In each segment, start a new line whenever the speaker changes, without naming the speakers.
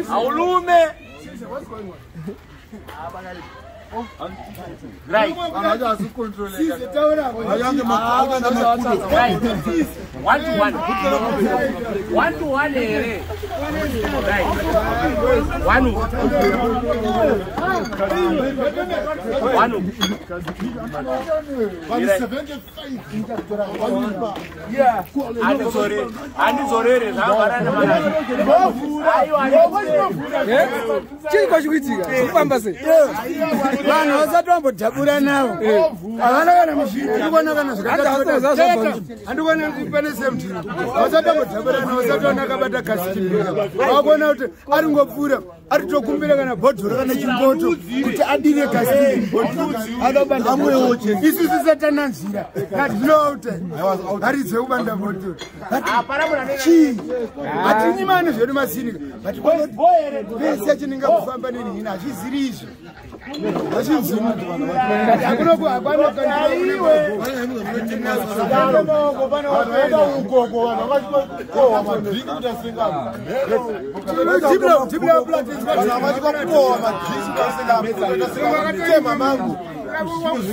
Aulume. Right. Right. 1 to 1. 1 to 1. Right. 1. 1. Yeah. And sorry.
Vanhu vasatombodzabura navo havana kana muzviri kuona kana zvakandikuona kupenese mutiri vasatombodzabura navo vasatoona akabata kasitimira vakuona kuti ari ngopfuura ari tokumbira kana bhodhoro kana chimboto kuti adire kasitimira isusu satananzira katinoute haridze kubanda bhodhoro chii hatinyimani zvedu masinika vese chinenge kufamba nenhina hachiziri izvo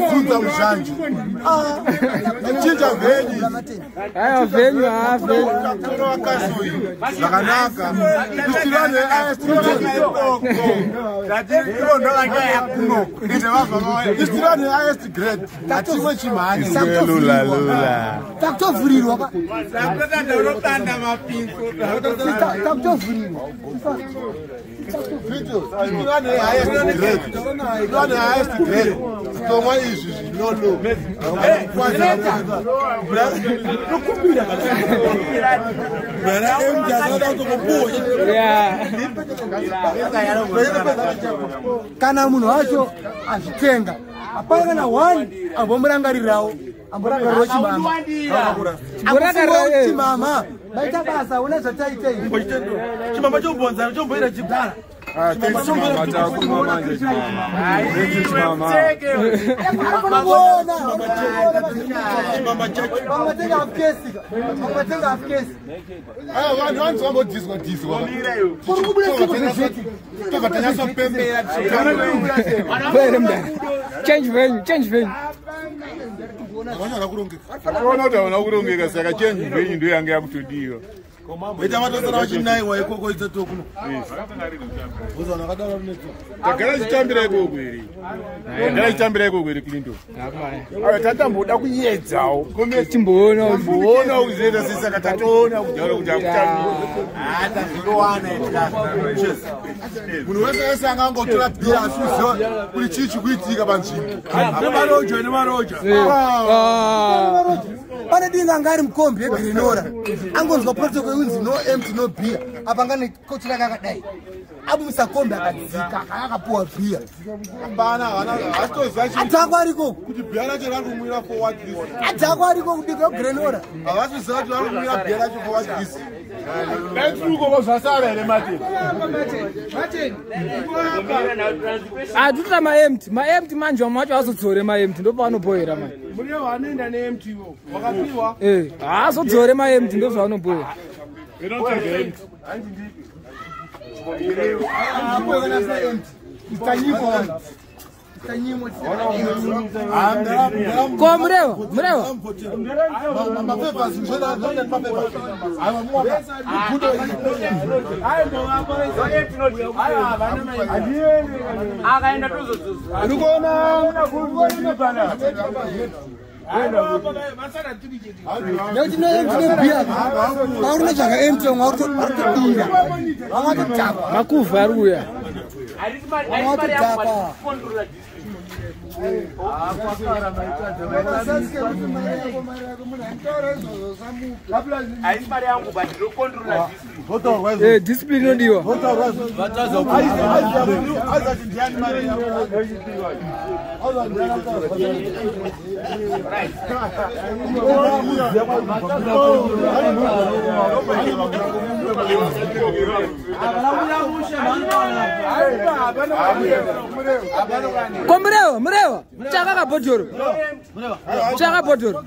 Funza mshanje. Chinja veni.
Ayo veni
akazoyi. Zakanaka. Kutirane Kutirane highest grade. Atimwe chimani.
Lula.
Takutovurirwa pa.
Ndorotanda mapinzo.
Takutovurirwa. Video. Kutirane highest grade. Toma izvi zvinolo. Kana munhu wacho azvitenga apana kana 1 ambomurangarirawo amborangarirawo chimama baita basa una zvataita izvi chimama chobonza chomboira chigara
change venue.
Saka change venue ndio yange yakutodiwa.
Weta matosara wachinaiwa ikoko itatokuno.
Tagara chitambira ikogweri. Tagara chitambira ikogweri Clinton. Ayo tatamboda kuyedzawo. Kome
Timboona
uzenda sisa katatoona kujara kuti akutambira.
Hata zinowana etika. Munhu wese angangotora bhira asuziwa kuri chichi kuitika panzvimbo. Nemaroja. Pane dinga ngari mukombi yeGrenora. Angonzwa protocol unzi no empty no beer. Apangane kochira kakadai. Abumisa kombi akadzika akapuwa beer. Bana atozachi. Atakwariko kuti beer racho rakumwira for what this. Atakwariko kuti Grenora. Avasiziva kuti rakumwira beer racho for what this.
Let's zvasara ere Martin.
Atuta maempty manje wamacho azodzore maempty ndo paanobohera manje.
Mune wanoenda neempty wo. Wakapiwa?
Azodzore maempty ndo zvaanobohera. Ko Mureva. Makuva aruya. Discipline nodiwa. Ko Mureva. Chaka botoro. Chaka botoro.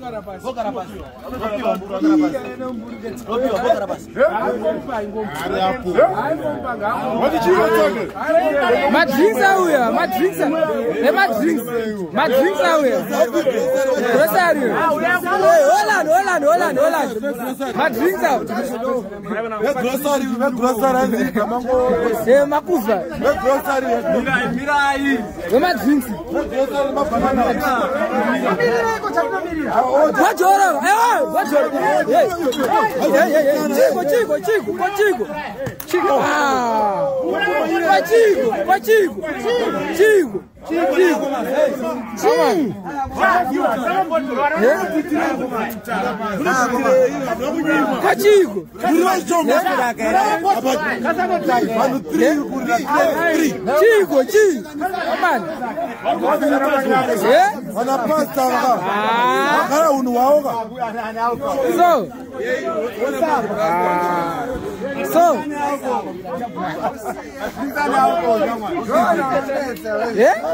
Madrinks auya, madrinks. Madrinks auya. Rosario. Holland. Madrinks out. Makufa. Mirai. Madrinks. Botoro. Botoro.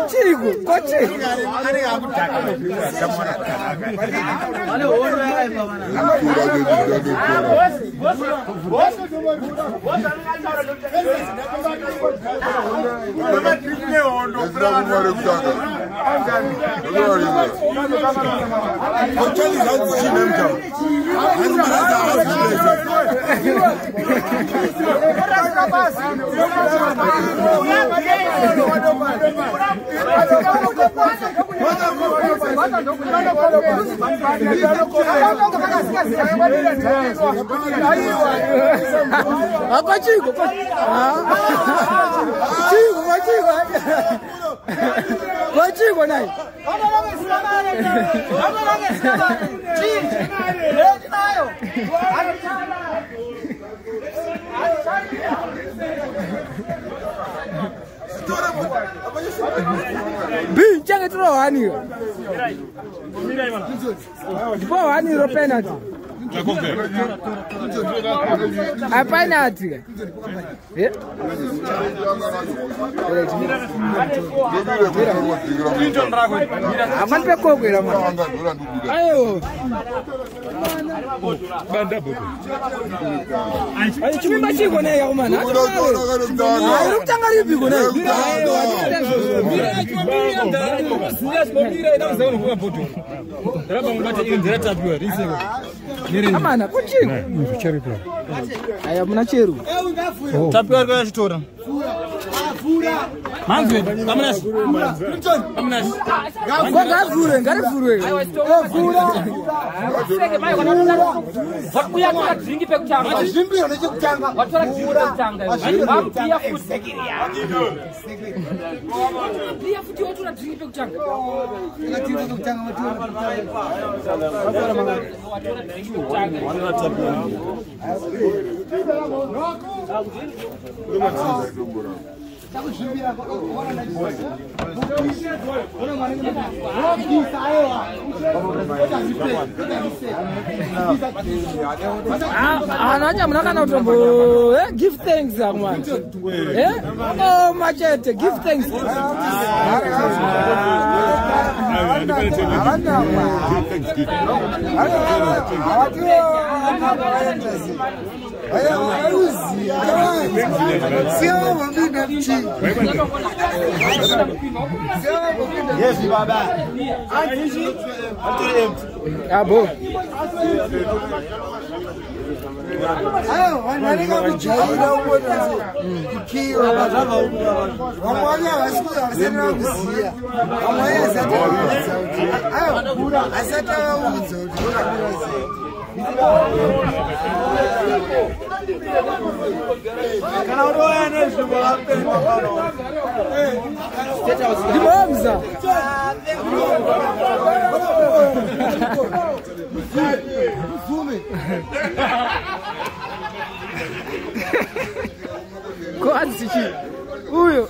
Chico. Jangan terlalu ani. Bawa ani penalti. Penalti. Aman peko kira man. Ayo. Ayo cuma baca kone ya man. Ayo jangan ribu kone. Amana kuchiko. Aya munacheru. Tapia kwa chitora. Manzi, amnas. Amnas. Ngari. Sege mai wana. Vakuya kwa dringi pe kuchanga. Dringi ne kuchanga. Watora dringi kuchanga. Pia kusekiria. Pia futi watora dringi pe kuchanga. Ngati kuchanga give thanks, man. Oh, Machete, give thanks.
Yes, Baba.
Abo.
Ayo, wanalika kujaira uona kikiwa bataka wamwanya wasikuza wasema kusia wamwanya asata ayo asata uzo kana uroya nezo bape
Dimamza. Quase.
Uyo.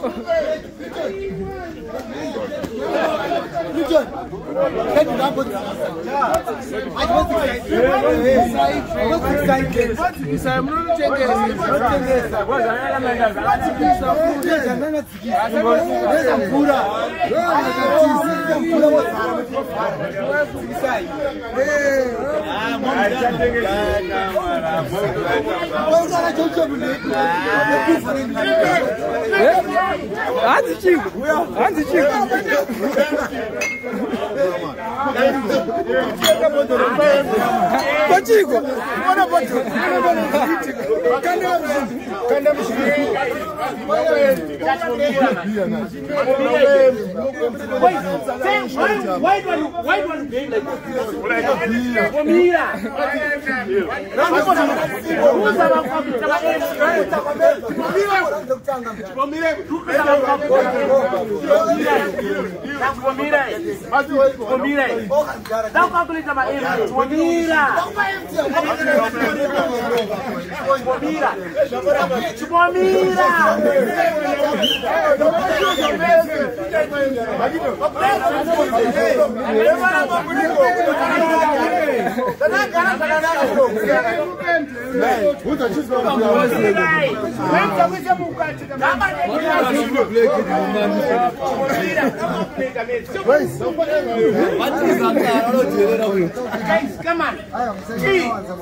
Come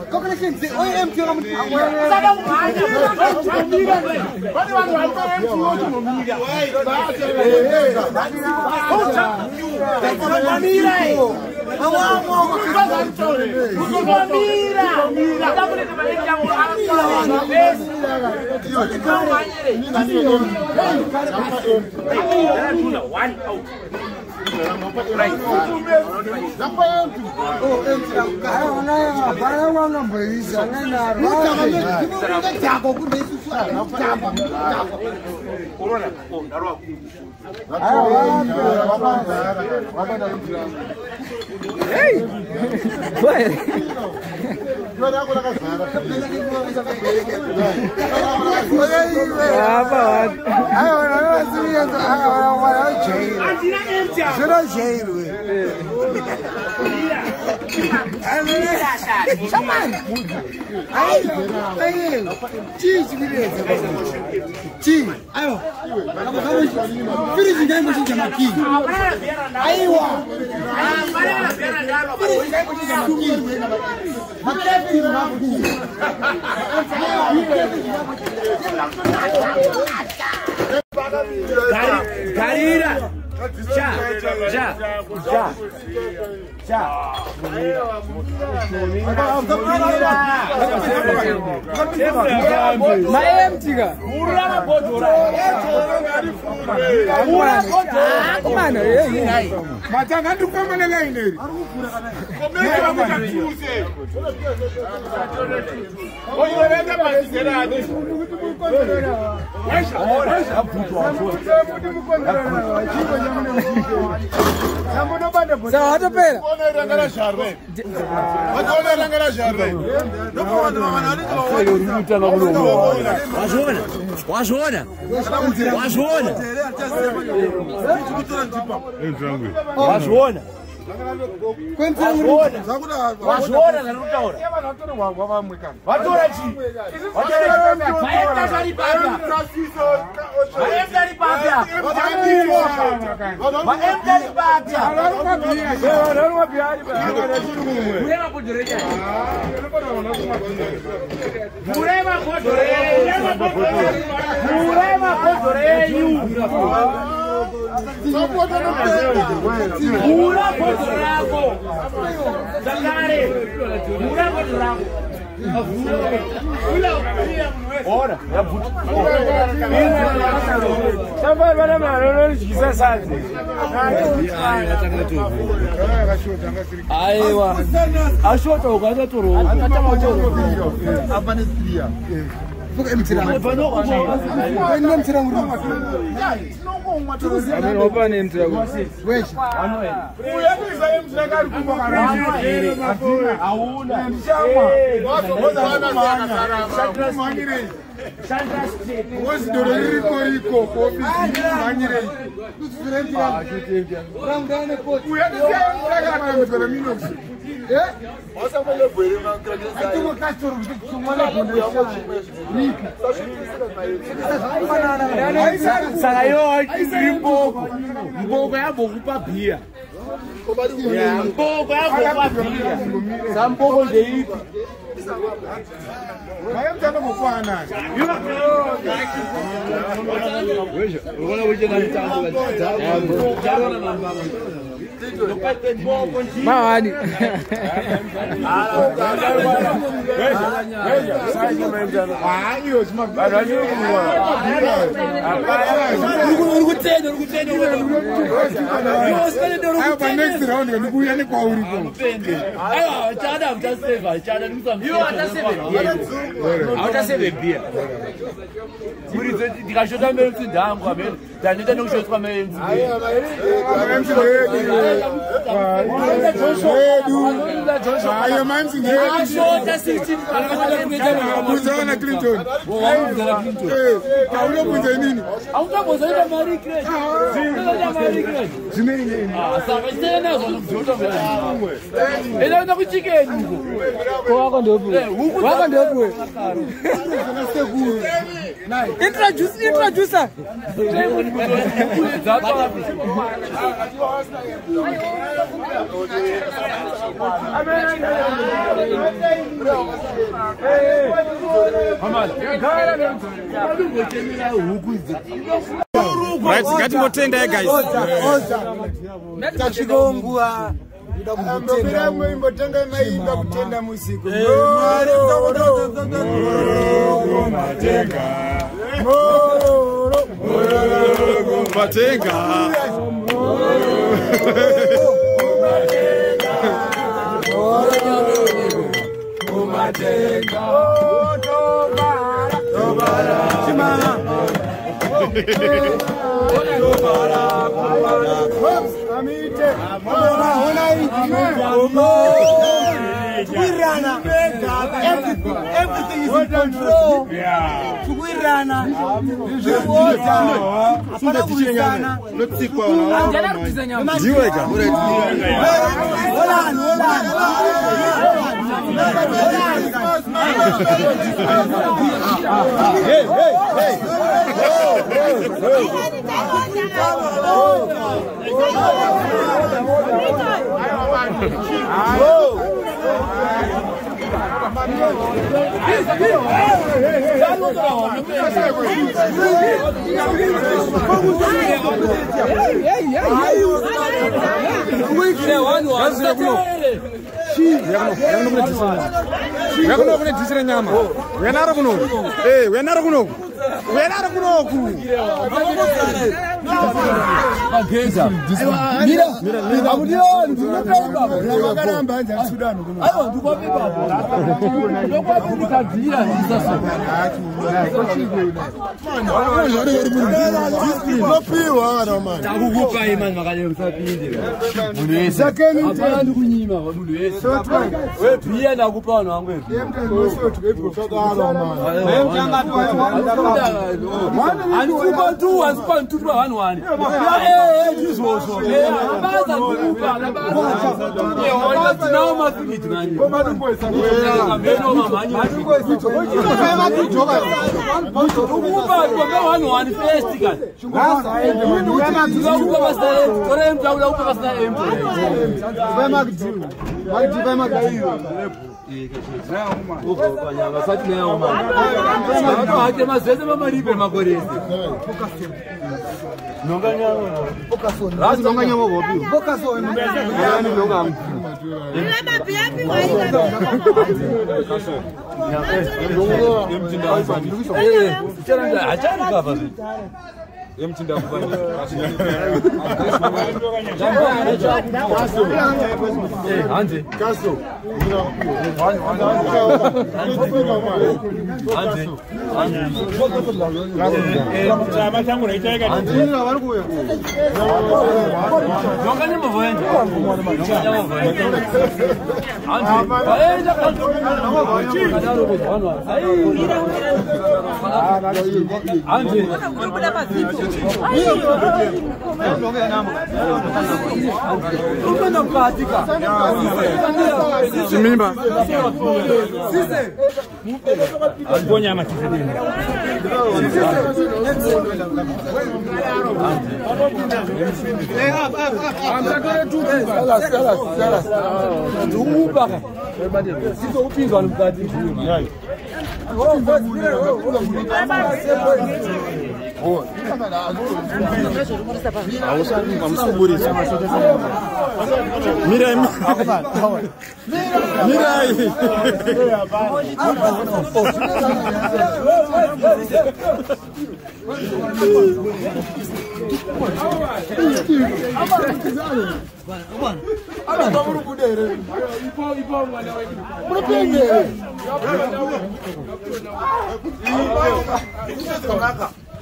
on.
What's the Rico office? We have to
Mani. Introduce her. Right, got to attend there, guys. Everything is in control.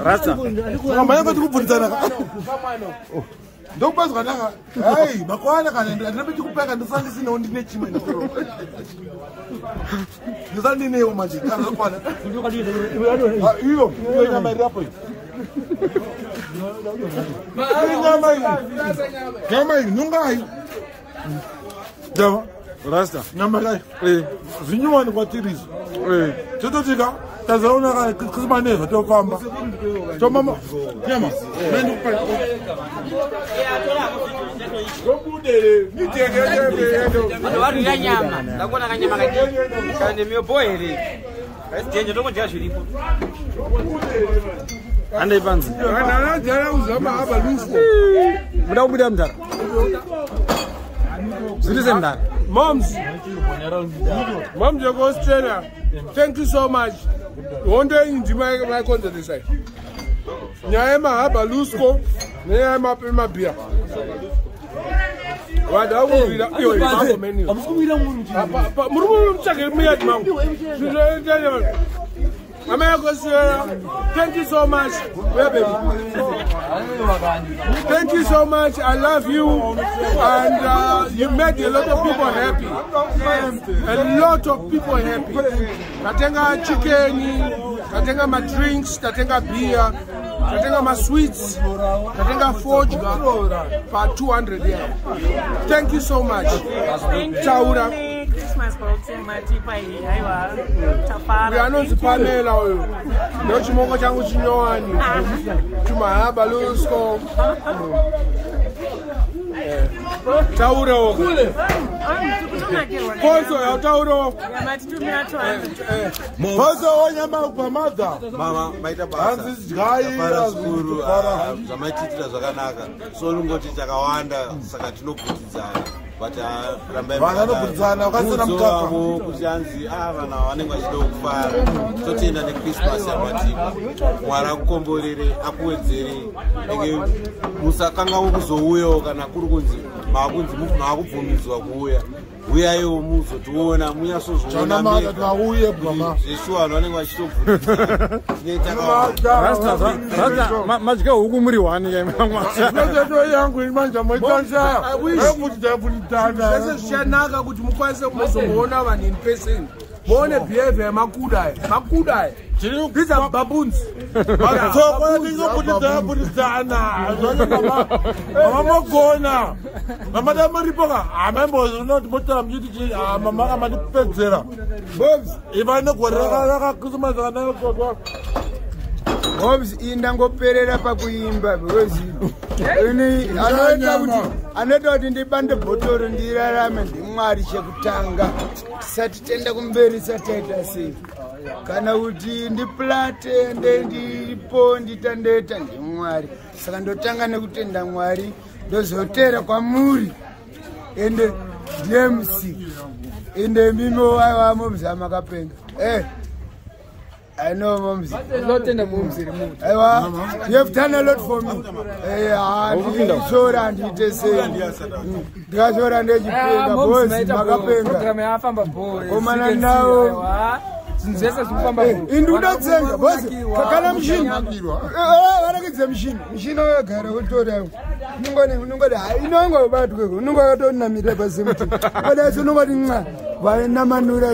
Rasta. Ngamba yako tukupulizana. Ndokwazi kanaka. Hey, bakwana kana ndabe tikupeka ndisandi sino ndine chimwe ndiro. Ndisandi neyo manje kana kwana. Iyo, iyo nyama irapo. Nyama iyi nungai. Dava. Rasta. Nyama kai. Zinyuwani kwatirizo. Chototika tazaona kana kuzimaneza tofamba. Tomama. Nyama. Mendo kwa. Ngobudele, nitengeze.
Wari ya nyama. Ndakona kanyama kati. Kande mio boyeri. Kasi nje ndoko njashiripo. Ande ipanzi.
Ana jara uzama hapa lufu.
Muda ubuda mdara. Zilize mdara.
Moms go Australia. Thank you so much. One day in my content this side. Nyama hapa lusko. Nyama pema bia. Wada wira iyo ipo menu.
Amusumira muru.
Muru mchake miyat mangu. Thank you so much. Thank you so much. I love you. And you made a lot of people happy. A lot of people happy. Tatenga chicken, tatenga my drinks, tatenga beer, tatenga my sweets, tatenga forge for 200 years. Thank you so much. Chaura.
Christmas
we are not Panela. No chimoko changu chinyowani. Chumahaba lusko. Tauro. Pozo ya Tauro. Pozo wanyama upamada.
Mama maita basa.
Hansi gai
azuru. Zamaititira zvakanaka. Solungoti chakawanda saka tinokutidzana. But
vana nokudzana ukasina mutako
kuchanzi vana vanenge vachida kufara totienda neChristmas yamatipa Mwari akukomborere akuwedzere enge musakanga kuzouyawo kana kuri kunzi maakubvumidzwa kuuya uyaiwo muzotiona munyasozoona zvesu vanhu vanenge vachitobvumidza
madya huku muri wani
yangu manje moitanza zvichakanaka kuti mukwanise kuzoona vanhu in person muone behavior yemakudai these are baboons. So ndingoputidzana mamagona mamada maripoka amembozinoti motara mchiti mama amatipedzera ivane gorerarakakuzumazanaa
Bobs indangoperera pakuimba because anoita kuti ndibande bhotoro ndirarame ndimwari chekutanga tisati tenda kumberi sataita sei kana kuti ndiplate ndiripo nditandeta ndimwari saka ndotanga nekutenda mwari ndozotera kwamuri ende DMC ende mimo waiwa mobs amakapenga
I know, Momsi.
Not in the Momsi.
You have done a lot for me. Shora and it is saying, Gazora and Educator, boys, Magapenga. Omana now. Into that thing, boss, Kakala machine. What is the machine? Machine over there, who told them. You know about to go. No, I don't know me. But there's nobody. Why Namanura?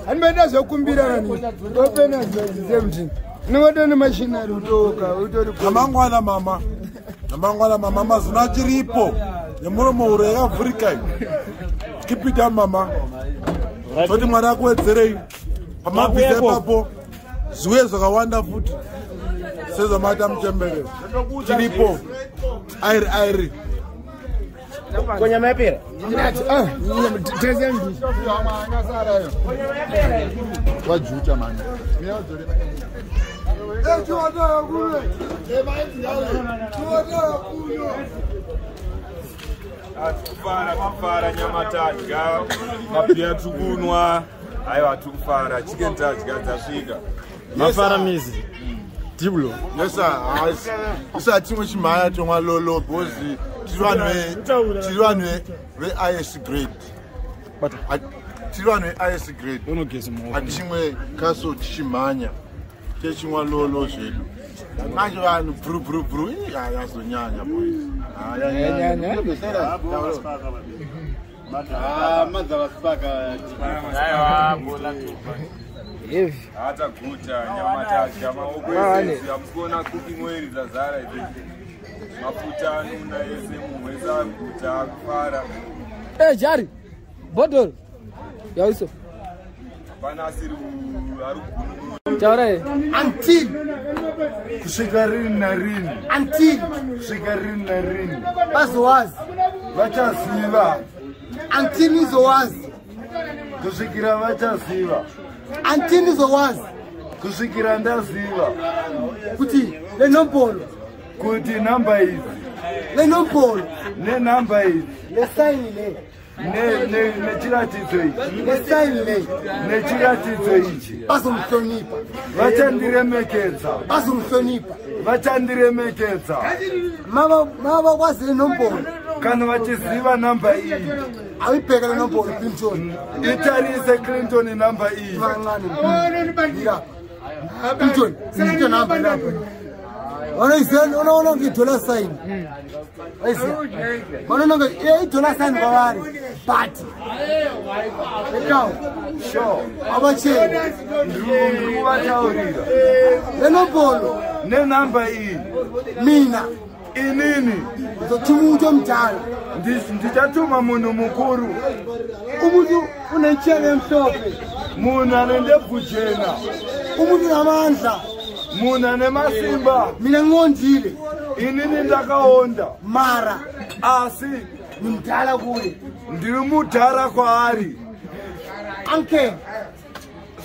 And when there's a Kumbira, open as the no other machine.
Amangwana mama. Amangwana mama is not ripo. The Murmur Africa. Keep it down, mama. So the Maraco today. Amapi Papo. Swears of a wonderful. Says a Madame Chamberlain. Ripo. Airi.
Kwenye mapira.
Wajuta man.
Atukufara nyama tadya. Mapia tukunwa. Ayo atukufara chicken tadya dzasvika.
Mafara mizi. Tiblo.
Yes sir. Isa chimwe chimaya chomwa lolo bozi. Chilwanwe we highest grade.
But
Chilwanwe highest grade.
Don't get some more.
Achimwe kaso chimanya. Chimwa lolo shedu. Manje vanhu bru ya yazonyanya boys.
Madza vasipaka. Hata guta nyama tadya maokwezi amkona cooking oil zazara hivi. Mafuta nuna yese muweza guta kufara.
Jari. Bottle. Ya uso.
Bana siru
Chare.
Until
Kushikarini na rini.
until
Kushikarini na rini.
bazowazi.
Vachasiva.
Until nizowazi.
Kushikira vachasiva.
Until nizowazi.
Kushikira ndaziva.
Kuti lenombolo.
Kuti namba hizi.
Lenombolo.
Ne namba hizi.
Le sign le.
Ne chiratidzo ichi.
Le sign le.
Ne chiratidzo ichi.
Bazomhlonipha.
Vachandiremekedza.
Bazomhlonipha.
Vachandiremekedza.
Mama kwazi lenombolo.
Kana vachiziva namba iyi.
Awibheka lenombolo Clinton.
Itarise Clinton namba iyi.
Mira. Clinton, sinto namba lapha. Ona izeni ona ngithola sign. Ayise. Ona ngithola sign kwabari. But ekaw.
Sure.
Abacheni.
Ndikuvathaurira.
Lenombolo
Ne namba iyi.
mina
Inini.
ngizothuma umuntu omdala.
Ndichatuma munhu mukuru.
Umuntu unetshele emhlophe.
Munhu anendebvu jena.
Umuntu unamandla.
Munhu anemasimba.
Mina ngondile.
Inini ndakaonda.
Mara
Asi
ngimdala kuye.
ndiri mudhara kwaari.
Uncle,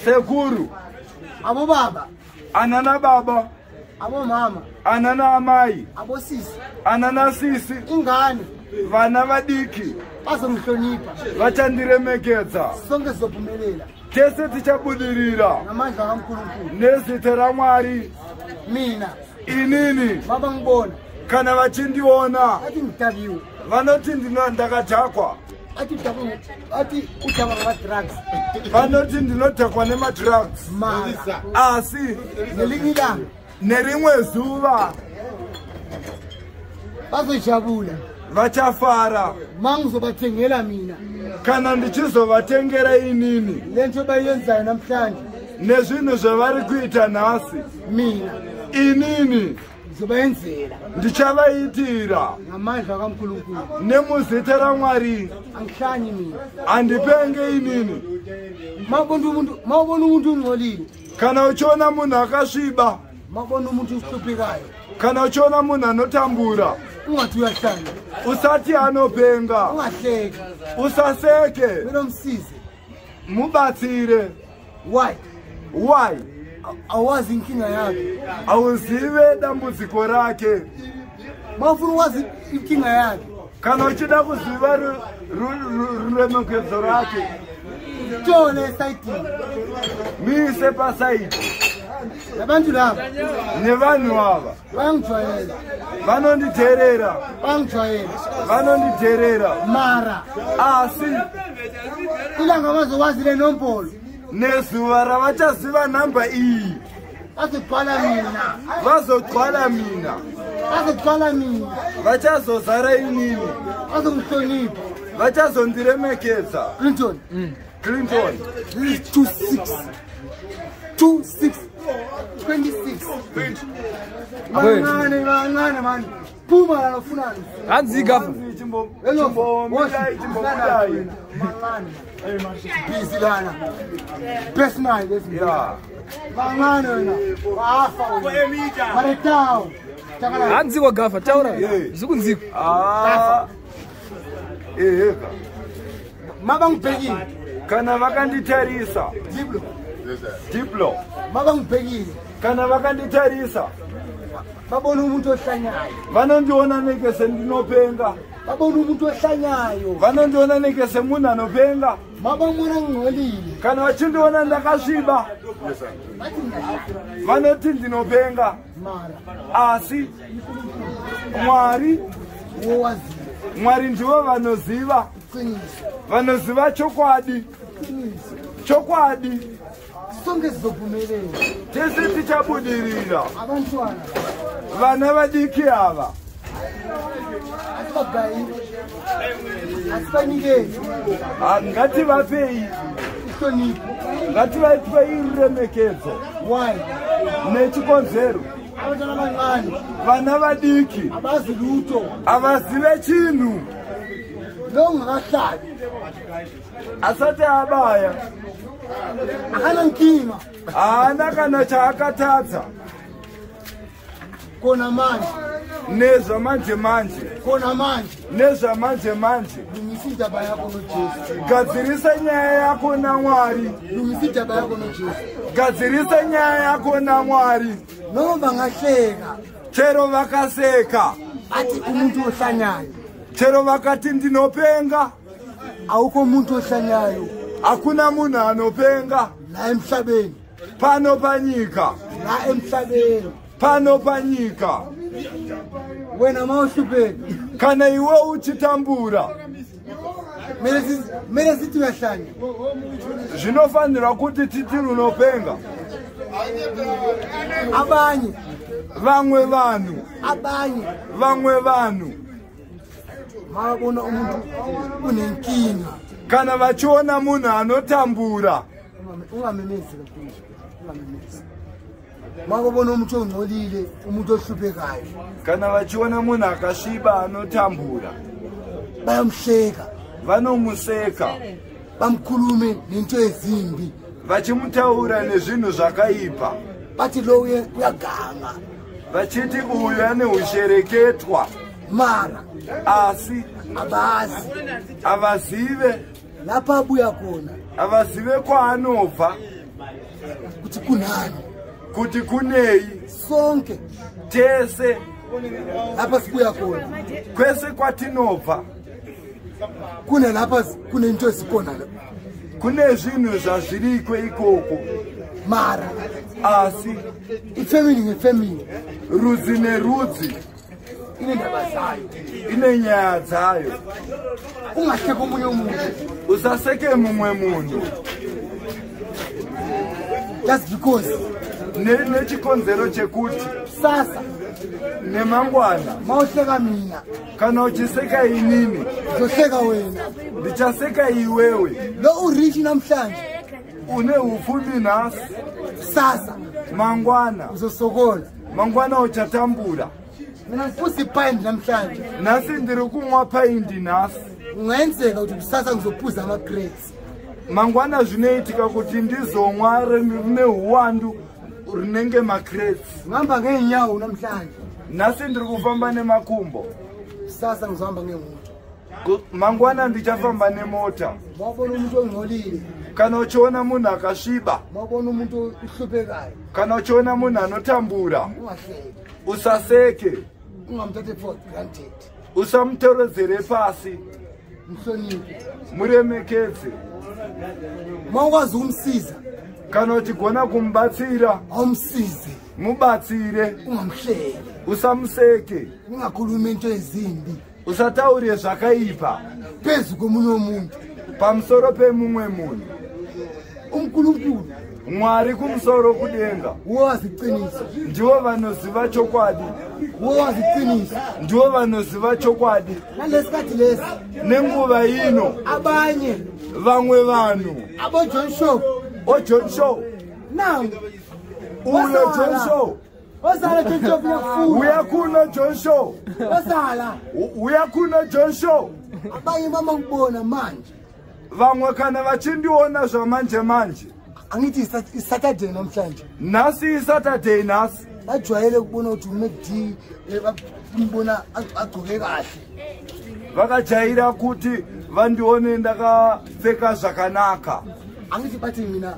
Sekuru.
abo baba,
Anana baba.
abo mama,
Anana amai.
abo sisi,
Anana sisi.
ingane
Vana vadiki.
bazomhlonipha.
Vachandiremekedza.
Sonke sizophumelela
Tese tichabudirira.
ngamandla kaNkulunkulu.
Nezita raMwari.
Mina
Inini.
baba ngibona
Kana vachindiona.
athi ngitabiwe,
Vanoti ndakadhakwa.
athi udaba ngama-drugs.
Vanoti ndinodhakwa nemadrugs.
Mara
Asi
ngelinye ilanga
nerimwe zuva
bazojabula
vachafara
ma ngizobathengela mina
kana ndichizovatengera inini
le nto bayenzayo namhlanje.
nezvinhu zvavari kuita nhasi.
Mina
Inini
ngizobayenzela
ndichavaitira
ngamandla kaNkulunkulu.
nemuzita raMwari.
Angihlanyi mina.
Handipenge inini.
Mawubona umuntu ungcolile,
Kana uchiona munhu akasviba.
mawubona umuntu uhluphekayo,
Kana uchiona munhu anotambura.
ungathi uyahlanya,
Usati anopenga.
ungahleki,
Usaseke.
kumele umsize.
Mubatsire.
Why?
Why?
Awazi inkinga yakhe.
Auzive dambudziko rake.
Mawufuna ukwazi inkinga yakhe,
Kana uchida kuziva ruremekedzo rake.
Tole site.
Mise pasaiti.
Abantu laba.
Nevanhu ava.
Bangijwayela.
Vanonditerera.
Bangijwayela.
Vanonditerera.
Mara.
Asi.
Ilanga bazokwazi le nombolo.
Nezuva ravachaziva namba iyi.
Bazogcwala mina.
Vazogcwala mina.
Bazogcwala mina.
Vachazozara inini.
Bazongihlonipha.
Vachazondiremekedza.
Clinton.
Clinton.
This is 26. 26. Mangane man. Puma la funani.
Hanzi gafa.
Busy lana. Best man, this man.
Yeah.
Mangane na. Wafa. Maretao.
Hanzi wa gafa taura. Zikunziko.
Ah. Eheka.
Mabangibhekile.
Kana vakanditarisa. Diplo.
Mabangibhekile.
Kana vakanditarisa.
Babona umuntu ohlanyayo.
Vanondiona neke sendinopenga.
Babona umuntu ohlanyayo.
Vanondiona neke semunhu anopenga.
Mabamona ngcolile.
Kana vachindiona ndakasviba. Vanoti ndinopenga.
Mara.
Asi Mwari
Wowazi.
Mwari ndivo vanoziva.
Qiniso.
Vanoziva chokwadi.
Qiniso.
Chokwadi.
Sonke sizophumelela.
Tese tichabudirira.
Abantwana.
Vana vadiki ava.
Asibagayi. Asibanikezi.
Ngativapei.
Ihlonipho.
Ngativapei ruremekedzo.
Why?
Nechikonzero.
Abantwana abancane.
Vana vadiki.
Abazi lutho.
Avazive chinhu.
Lo ungakahlabi.
Asati abaya.
Akana nkinga.
Haana kana chaakatadza.
Kona manje.
Nezvamanje manje.
Kona manje.
Nezvamanje manje.
Lungisa indaba yakho noJesu.
Gadzirisa nyaya yako naMwari.
Lungisa indaba yakho noJesu.
Gadzirisa nyaya yako naMwari.
Noma ngahleka.
Chero vakaseka.
Athi umuntu ohlanyayo.
Chero vakati ndinopenga.
Awukho umuntu ohlanyayo.
Hakuna munhu anopenga.
La emhlabeni.
Pano panyika.
La emhlabeni.
Pano panyika.
Wena mawuhlupeni.
Kana iwe uchitambura.
Mele sithi uyahlanya.
Zvinofanira kuti titi runopenga.
Abanye.
Vamwe vanhu.
Abanye.
Vamwe vanhu.
Mabona umuntu unenkinga.
Kana vachiona munhu anotambura.
Ungamemezi kakhulu. Ungamemezi. Makubona umuntu ongcolile, umuntu ohluphekayo.
Kana vachiona munhu akasviba anotambura.
Bayamhleka.
Vanomuseka.
Bamkhulume nento ezimbi.
Vachimutaura nezvinhu zvakaipa.
Bathi lo uyaganga.
Vachiti uyu ane ushereketwa.
Mara.
Asi
Abazi.
avazive.
Lapha abuya khona.
Avazive kwaanobva.
Kuti kunani.
Kuti kunei.
Sonke.
Tese.
Lapha sibuya khona.
Kwese kwatinobva.
Kune lapha kunento esikhona la.
Kune zvinhu zvazviriko ikoko.
Mara.
Asi
Ifamily ngefamily.
rudzi nerudzi
Ine ndaba zayo.
ine nyaya dzayo.
Ungahleka omunye umuntu.
Usaseke mumwe munhu.
Just because
Nechikonzero chekuti
sasa
nemangwana
mawuhleka mina.
kana uchiseka inini
Uzohleka wena.
ndichaseka iwewe.
Lo urich namhlanje.
Une ufumi nhasi.
Sasa
Mangwana.
uzosokola.
Mangwana uchatambura.
Mina ngiphuza ipint namhlanje.
Nhasi ndiri kumwa paindi nhasi.
Ungayenzeka ukuthi kusasa ngizophuza ama-grades.
Mangwana zvinoitika kuti ndizomwa rine uwandu rinenge macrates.
Ngihamba ngeenyawo namhlanje.
Nhasi ndiri kufamba nemakumbo.
Sasa ngizohamba ngemoto.
Mangwana ndichafamba nemota.
Mawubona umuntu ongcolile.
Kana uchiona munhu akasviba.
Mawubona umuntu uhluphekayo.
Kana uchiona munhu anotambura.
Ungahleki.
Usaseke.
Ungamthathe for granted.
Usamutorodzere pasi.
Mhloniphe.
Muremekedze.
Mawukwazi umsiza.
Kana uchigona kumbatsira,
Awumsize.
mubatsire,
Ungamhleki.
usamseke,
Ungakhulumi into ezimbi.
usataure zvakaipa
Phezu komunye umuntu.
pamusoro pemumwe munhu.
uNkulunkulu
Mwari kumusoro kudenga
wazi iqiniso.
ndivo vanoziva chokwadi,
Wazi iqiniso.
ndivo vanoziva chokwadi.
Nalesikhathi lesi
Nenguva ino
abanye
vamwe vanhu
abo John Shaw
oJohn Shaw,
now
uyo John Shaw,
osala John Shaw yakufuna.
uya kuno John Shaw,
Osala
uya kuno John Shaw.
abanye mama ngibona manje.
Vamwe kana vachindiona zvamanje manje,
Angithi Saturday namhlanje.
nhasi iSaturday nhasi,
Bajwayele ukubona ukuthi uMcD mbona agcoke kahle.
vakajaira kuti vandione ndakapfeka zvakanaka.
Angithi bathi mina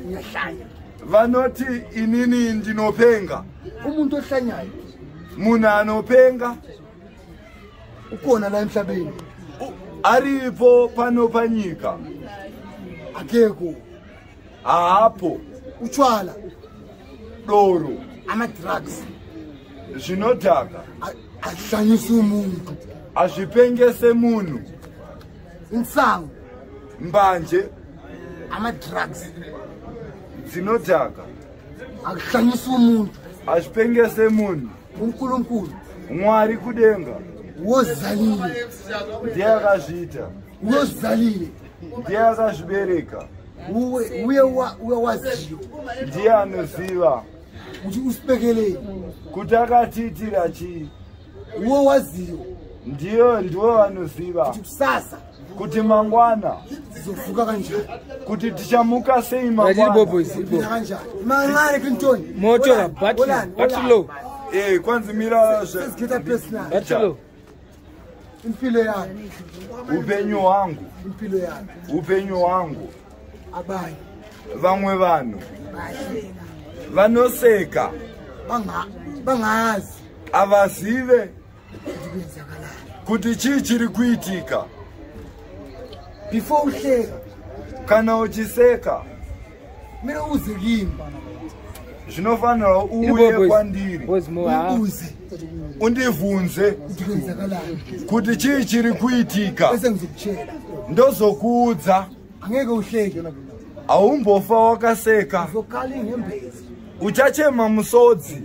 ngiyahlanya.
Vanoti inini ndinopenga.
Umuntu ohlanyayo
Munhu anopenga
ukona la emhlabeni.
aripo pano panyika,
Akekho
haapo.
utshwala
Doro,
ama drugs
zvinodhaka,
ahlanyisa umuntu.
hazvipengese munhu.
Insango
Mbanje
ama drugs
dzinodhaka,
akuhlanyisa umuntu.
hazvipengese munhu.
uNkulunkulu
Mwari kudenga
wozalile
ndiye akazviita,
wozalile
ndiye akazvibereka,
uye waziyo
ndiye anoziva
ukuthi usibekeleni.
kuti akatiitira chii.
Uwe waziyo
Ndivo vanoziva
ukuthi kusasa
kuti mangwana,
sizovuka kanjani.
kuti tichamuka sei
Rajini
mangwana.
Boboys.
Siphila kanjani. Mancane Clinton.
Motora, battery low.
Kwanzi mira
Sesigeta personal.
Battery low.
Impilo yakhe.
upenyu hwangu,
Impilo yakhe.
upenyu hwangu.
Abanye
Vamwe vanhu
bahleka.
vanoseka,
Bangazi
avazive
ukuthi kwenzakalani.
kuti chii chiri kuitika.
Before uhleka
Kana uchiseka,
mina uze kimi
zvinofanirwa uye
Boboys.
kwandiri
Boys more.
uze
undibvunze
ukuthi kwenzakalani.
kuti chii chiri kuitika,
Bese ngizokutshela.
ndozokuudza.
Angeke uhleke.
Haumbofa wakaseka,
Uzokhala ingembezi.
uchachema musodzi.